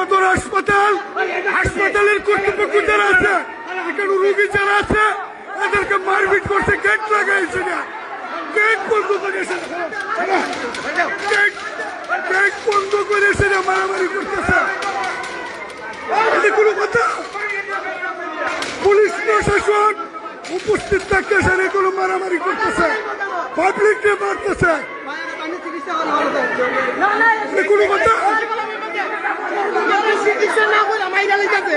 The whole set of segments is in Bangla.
সদর হাসপাতালের কর্তৃপক্ষ যারা আছে, এখানে রোগী যারা আছে, এদেরকে মারপিট করছে, গেট লাগাইছে না, গেট বন্ধ করেছে, গেট বন্ধ করেছে না, মারামারি করতেছে। কোনো কথা, পুলিশ প্রশাসন উপস্থিত থাকতেছে, এগুলো মারামারি করতেছে, পাবলিককে মারতেছে। কোনো কথা, চিকিৎসা না করে মাইরা লিখেছে।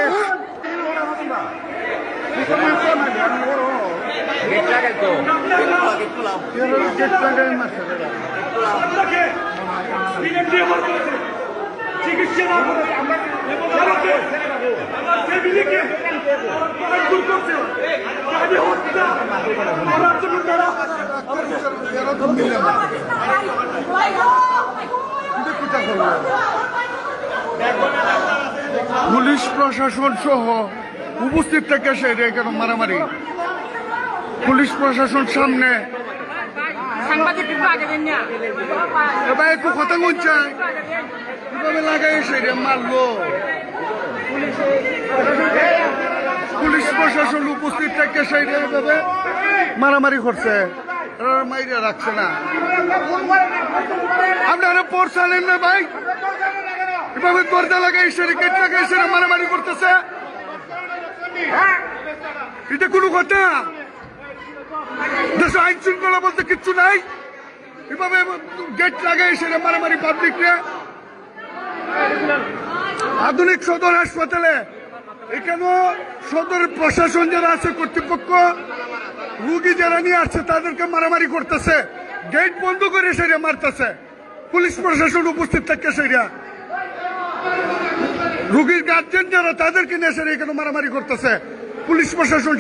পুলিশ প্রশাসন সহ উপস্থিত থেকে সেটা কেন মারামারি, পুলিশ প্রশাসন সামনে এবার একটু কথা বলছে, কিভাবে লাগাই সেটা মারলো। পুলিশ প্রশাসন উপস্থিত থেকে সেইটা এভাবে মারামারি করছে, মাইরা রাখছে না। আপনারা পড়ছেন না ভাই, এভাবে দরজা লাগাই সেটা গেট লাগাই সেটা মারামারি করতেছে, এটা কোনো কথা? দেশে আইন শৃঙ্খলা বলতে কিচ্ছু নাই, এভাবে গেট লাগাই সেটা মারামারি পাবলিককে। আধুনিক সদর হাসপাতালে এখানে সদর প্রশাসন যারা আছে, কর্তৃপক্ষ রুগী যারা নিয়ে আসছে তাদেরকে মারামারি করতেছে, গেট বন্ধ করে সেটা মারতেছে, পুলিশ প্রশাসন উপস্থিত থাকে সেটা, রুগীর গার্জেন যারা তাদেরকে নিয়ে এসে এখানে মারামারি করতেছে, পুলিশ প্রশাসন